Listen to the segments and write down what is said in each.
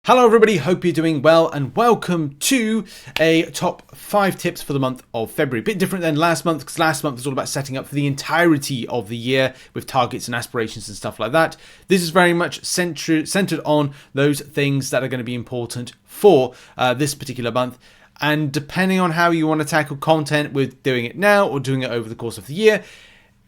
Hello everybody, hope you're doing well and welcome to a top 5 tips for the month of February. A bit different than last month because last month was all about setting up for the entirety of the year with targets and aspirations and stuff like that. This is very much centered on those things that are going to be important for this particular month. And depending on how you want to tackle content with doing it now or doing it over the course of the year,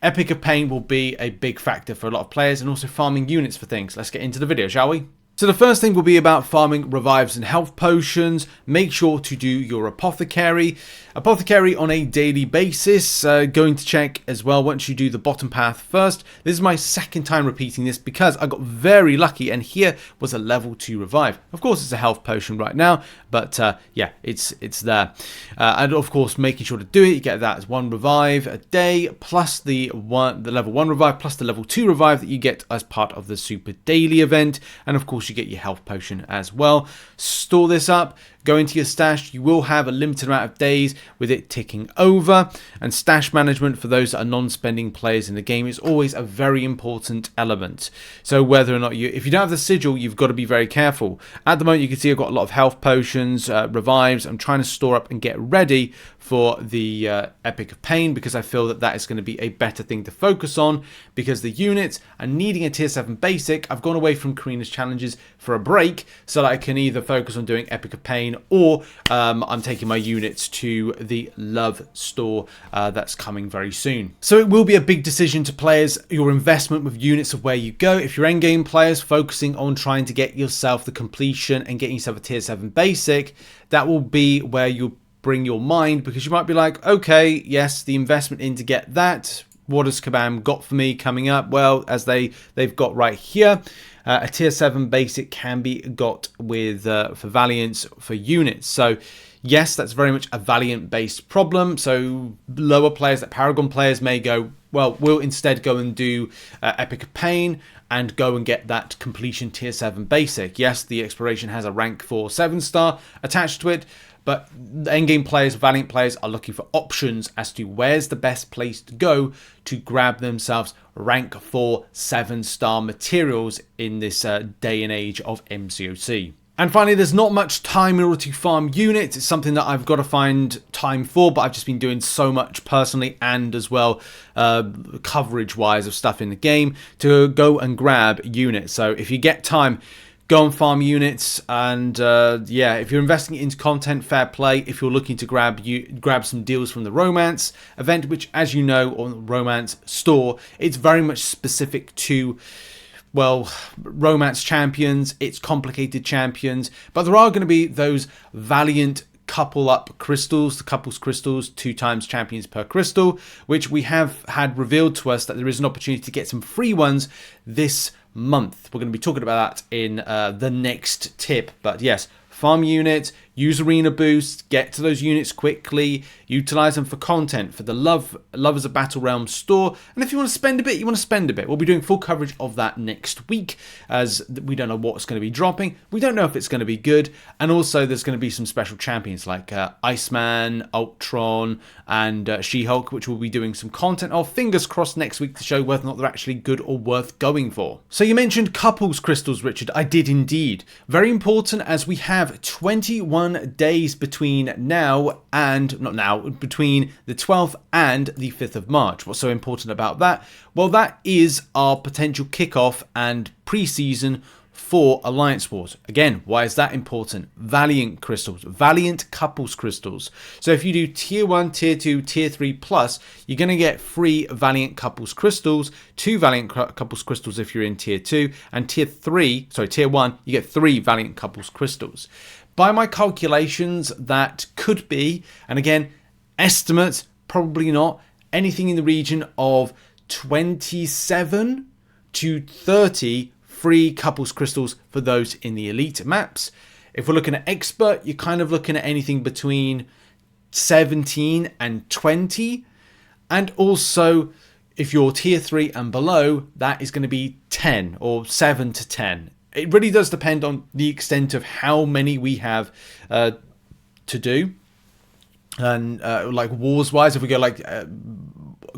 Epoch of Pain will be a big factor for a lot of players and also farming units for things. Let's get into the video, shall we? So the first thing will be about farming revives and health potions. Make sure to do your apothecary on a daily basis. Going to check as well once you do the bottom path first. This is my second time repeating this because I got very lucky and here was a level 2 revive. Of course it's a health potion right now, but yeah, it's there. And of course making sure to do it, you get that as 1 revive a day plus the level 1 revive plus the level 2 revive that you get as part of the super daily event. And of course you get your health potion as well. Store this up, go into your stash. You will have a limited amount of days with it ticking over, and stash management for those that are non-spending players in the game is always a very important element. So whether or not if you don't have the sigil, you've got to be very careful. At the moment you can see I've got a lot of health potions, revives. I'm trying to store up and get ready for the Epoch of Pain because I feel that is going to be a better thing to focus on because the units are needing a tier 7 basic. I've gone away from Karina's challenges for a break so that I can either focus on doing Epoch of Pain or I'm taking my units to the love store that's coming very soon. So it will be a big decision to players, your investment with units of where you go. If you're endgame players focusing on trying to get yourself the completion and getting yourself a tier 7 basic, that will be where you'll bring your mind, because you might be like, okay, yes, the investment in to get that, what has Kabam got for me coming up? Well, as they've got right here, a tier 7 basic can be got with for Valiant for units. So yes, that's very much a Valiant based problem. So lower players, like Paragon players, may go, well, we'll instead go and do Epoch of Pain and go and get that completion tier 7 basic. Yes, the exploration has a rank 4 7-star attached to it, but endgame players, Valiant players are looking for options as to where's the best place to go to grab themselves rank 4 7-star materials in this day and age of MCOC. And finally, there's not much time in order to farm units. It's something that I've got to find time for, but I've just been doing so much personally and as well coverage-wise of stuff in the game to go and grab units. So if you get time, go and farm units, and yeah, if you're investing into content, fair play. If you're looking to grab some deals from the romance event, which, as you know, on the romance store, it's very much specific to, well, romance champions. It's complicated champions, but there are going to be those Valiant couple up crystals, the couples crystals, 2 times champions per crystal, which we have had revealed to us that there is an opportunity to get some free ones this month. We're going to be talking about that in the next tip, but yes, farm units, use arena boosts, get to those units quickly, utilize them for content, for the Love as a Battle Realm store. And if you want to spend a bit, you want to spend a bit. We'll be doing full coverage of that next week, as we don't know what's going to be dropping. We don't know if it's going to be good. And also there's going to be some special champions like Iceman, Ultron, and She-Hulk, which we'll be doing some content of. Fingers crossed next week to show whether or not they're actually good or worth going for. So you mentioned couples crystals, Richard. I did indeed. Very important, as we have 21 days between now and, not now, between the 12th and the 5th of March. What's so important about that? Well, that is our potential kickoff and pre-season for Alliance Wars. Again, why is that important? Valiant crystals, Valiant couples crystals. So if you do tier 1, tier 2, tier 3 plus, you're going to get free Valiant couples crystals, 2 Valiant couples crystals if you're in tier 2, and tier 1, you get 3 Valiant couples crystals. By my calculations, that could be, and again, estimates, probably not, anything in the region of 27 to 30 free couples crystals for those in the elite maps. If we're looking at expert, you're kind of looking at anything between 17 and 20. And also, if you're tier 3 and below, that is going to be 10 or 7 to 10. It really does depend on the extent of how many we have to do. And like wars-wise, if we go like,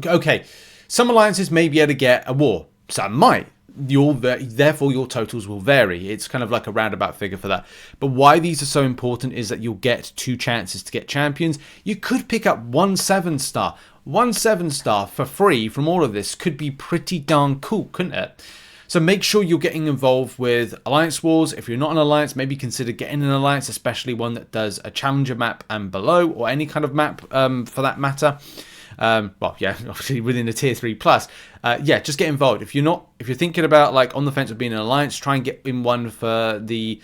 okay, some alliances may be able to get a war. Some might. therefore your totals will vary. It's kind of like a roundabout figure for that. But why these are so important is that you'll get 2 chances to get champions. You could pick up 1 7-star. 1 7-star for free from all of this could be pretty darn cool, couldn't it? So make sure you're getting involved with Alliance Wars. If you're not an Alliance, maybe consider getting an Alliance, especially one that does a Challenger map and below, or any kind of map for that matter. Well, yeah, obviously within the tier 3 plus. Yeah, just get involved. If you're thinking about like on the fence of being an Alliance, try and get in one for the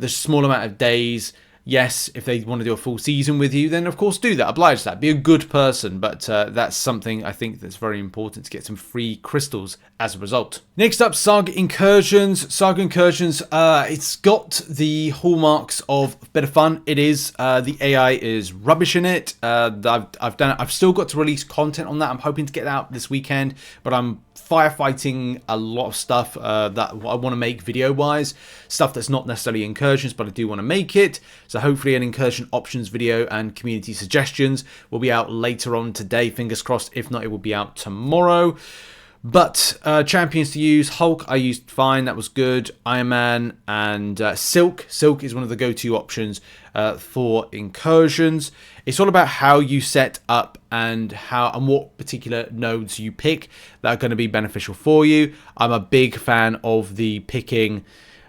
small amount of days. Yes, if they want to do a full season with you, then of course do that. Oblige that. Be a good person. But that's something I think that's very important to get some free crystals as a result. Next up, Saga Incursions. Saga Incursions, it's got the hallmarks of a bit of fun. It is. The AI is rubbish in it. I've still got to release content on that. I'm hoping to get that out this weekend, but I'm firefighting a lot of stuff that I want to make video-wise. Stuff that's not necessarily incursions, but I do want to make it. So hopefully an incursion options video and community suggestions will be out later on today. Fingers crossed. If not, it will be out tomorrow. But champions to use, Hulk I used fine, that was good. Iron Man and Silk. Silk is one of the go-to options for incursions. It's all about how you set up and what particular nodes you pick that are going to be beneficial for you. I'm a big fan of the picking,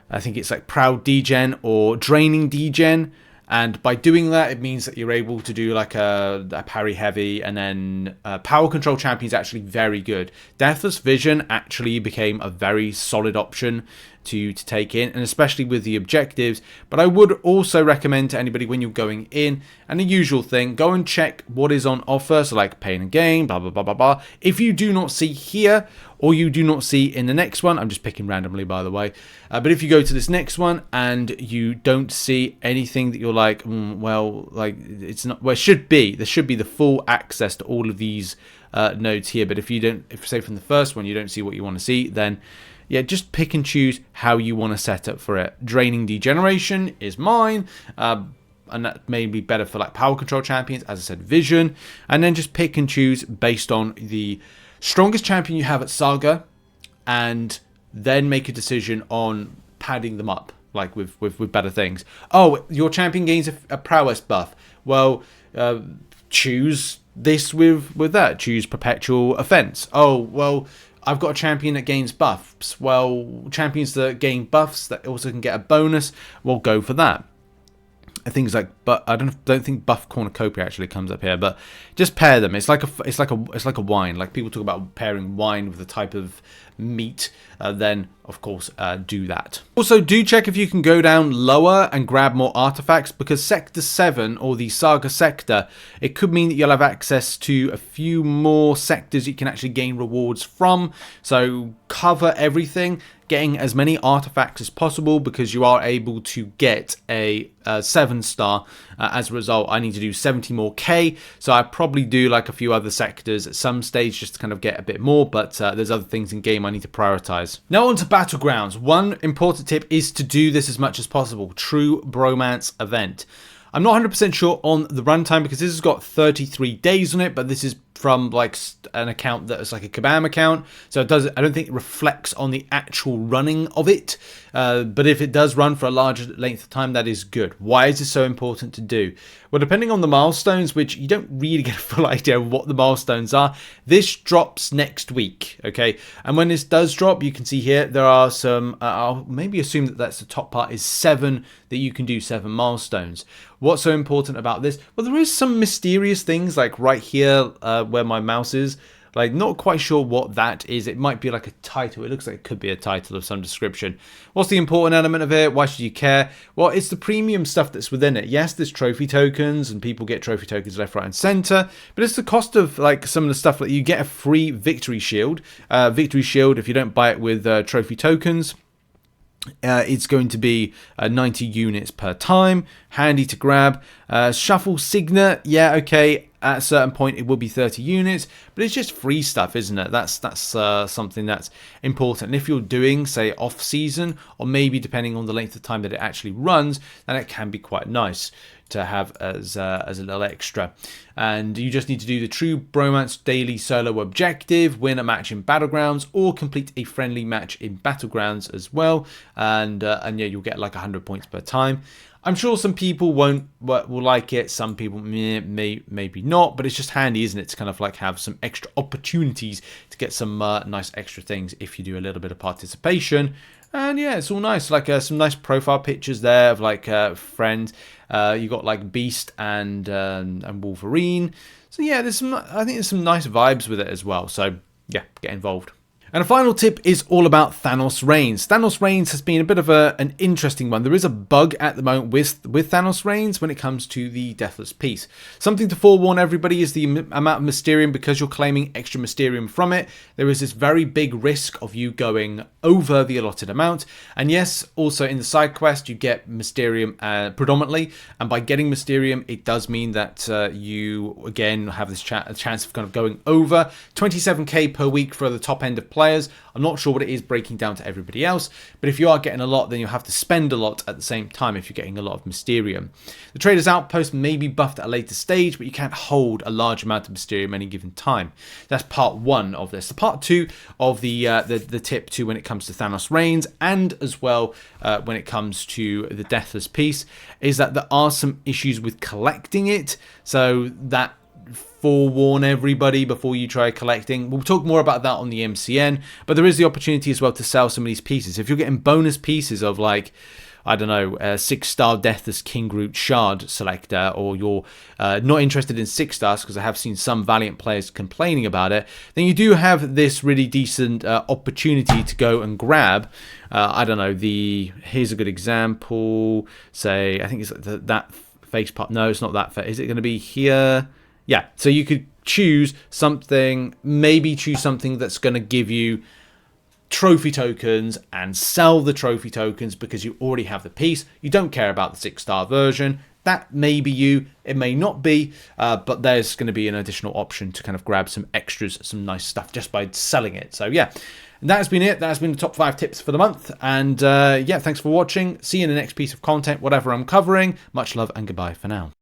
I think it's like Proud Degen or Draining Degen. And by doing that, it means that you're able to do like a parry heavy, and then power control champion is actually very good. Deathless Vision actually became a very solid option to take in, and especially with the objectives. But I would also recommend to anybody when you're going in, and the usual thing, go and check what is on offer. So like Pain and Gain, blah, blah, blah, blah, blah. If you do not see here, or you do not see in the next one, I'm just picking randomly, by the way. But if you go to this next one and you don't see anything that you're like, well, like it's not, well, it should be, there should be the full access to all of these nodes here. But if you don't, if say from the first one, you don't see what you want to see, then yeah, just pick and choose how you want to set up for it. Draining Degeneration is mine. And that may be better for like power control champions, as I said, Vision. And then just pick and choose based on the strongest champion you have at Saga, and then make a decision on padding them up, like with better things. Oh, your champion gains a prowess buff. Well, choose this with that. Choose Perpetual Offense. Oh, well, I've got a champion that gains buffs. Well, champions that gain buffs that also can get a bonus, we'll go for that. Things like, but I don't think buff cornucopia actually comes up here, but just pair them. It's like a wine. Like people talk about pairing wine with a type of meat, then of course do that. Also, do check if you can go down lower and grab more artifacts, because Sector 7 or the Saga sector, it could mean that you'll have access to a few more sectors you can actually gain rewards from. So cover everything, getting as many artifacts as possible, because you are able to get a 7-star. As a result, I need to do 70 more K, so I probably do like a few other sectors at some stage just to kind of get a bit more, but there's other things in game I need to prioritize. Now on to Battlegrounds. One important tip is to do this as much as possible. True Bromance event. I'm not 100% sure on the runtime because this has got 33 days on it, but this is from like an account that is like a Kabam account, so I don't think it reflects on the actual running of it, but if it does run for a larger length of time, that is good. Why is this so important to do? Well, depending on the milestones, which you don't really get a full idea of what the milestones are, this drops next week, okay? And when this does drop, you can see here there are some, I'll maybe assume that that's the top part, is 7 that you can do 7 milestones. What's so important about this? Well, there is some mysterious things like right here where my mouse is, like not quite sure what that is. It might be like a title. It looks like it could be a title of some description. What's the important element of it? Why should you care? Well, it's the premium stuff that's within it. Yes, there's trophy tokens and people get trophy tokens left, right and center, but it's the cost of like some of the stuff that you get a free victory shield. Victory shield, if you don't buy it with trophy tokens, it's going to be 90 units per time. Handy to grab. Shuffle Signet, yeah, okay. At a certain point, it will be 30 units, but it's just free stuff, isn't it? That's something that's important. And if you're doing, say, off-season, or maybe depending on the length of time that it actually runs, then it can be quite nice. to have as a little extra. And you just need to do the True Bromance Daily Solo Objective, win a match in Battlegrounds, or complete a friendly match in Battlegrounds as well. And yeah, you'll get like 100 points per time. I'm sure some people will like it, some people maybe not, but it's just handy, isn't it, to kind of like have some extra opportunities to get some nice extra things if you do a little bit of participation. And yeah, it's all nice, like some nice profile pictures there of like friends. You got like Beast and Wolverine. So yeah, I think there's some nice vibes with it as well. So yeah, get involved. And a final tip is all about Thanos Reigns. Thanos Reigns has been a bit of an interesting one. There is a bug at the moment with Thanos Reigns when it comes to the Deathless piece. Something to forewarn everybody is the amount of Mysterium. Because you're claiming extra Mysterium from it, there is this very big risk of you going over the allotted amount. And yes, also in the side quest, you get Mysterium predominantly. And by getting Mysterium, it does mean that you, again, have this chance of kind of going over 27k per week for the top end of players. I'm not sure what it is breaking down to everybody else, but if you are getting a lot, then you'll have to spend a lot at the same time if you're getting a lot of Mysterium. The Trader's Outpost may be buffed at a later stage, but you can't hold a large amount of Mysterium any given time. That's part one of this. The part two of the tip to when it comes to Thanos Reigns, and as well when it comes to the Deathless piece, is that there are some issues with collecting it. So that forewarn everybody before you try collecting. We'll talk more about that on the MCN, but there is the opportunity as well to sell some of these pieces. If you're getting bonus pieces of like, I don't know, a 6-star Deathless King Groot Shard selector, or you're not interested in 6 stars, because I have seen some Valiant players complaining about it, then you do have this really decent opportunity to go and grab, I don't know, here's a good example, say, I think it's that face part, no, it's not that, is it going to be here? Yeah, so you could choose something, maybe choose something that's going to give you trophy tokens and sell the trophy tokens because you already have the piece. You don't care about the 6-star version. That may be you, it may not be, but there's going to be an additional option to kind of grab some extras, some nice stuff just by selling it. So yeah, and that has been it. That has been the top 5 tips for the month. And yeah, thanks for watching. See you in the next piece of content, whatever I'm covering. Much love and goodbye for now.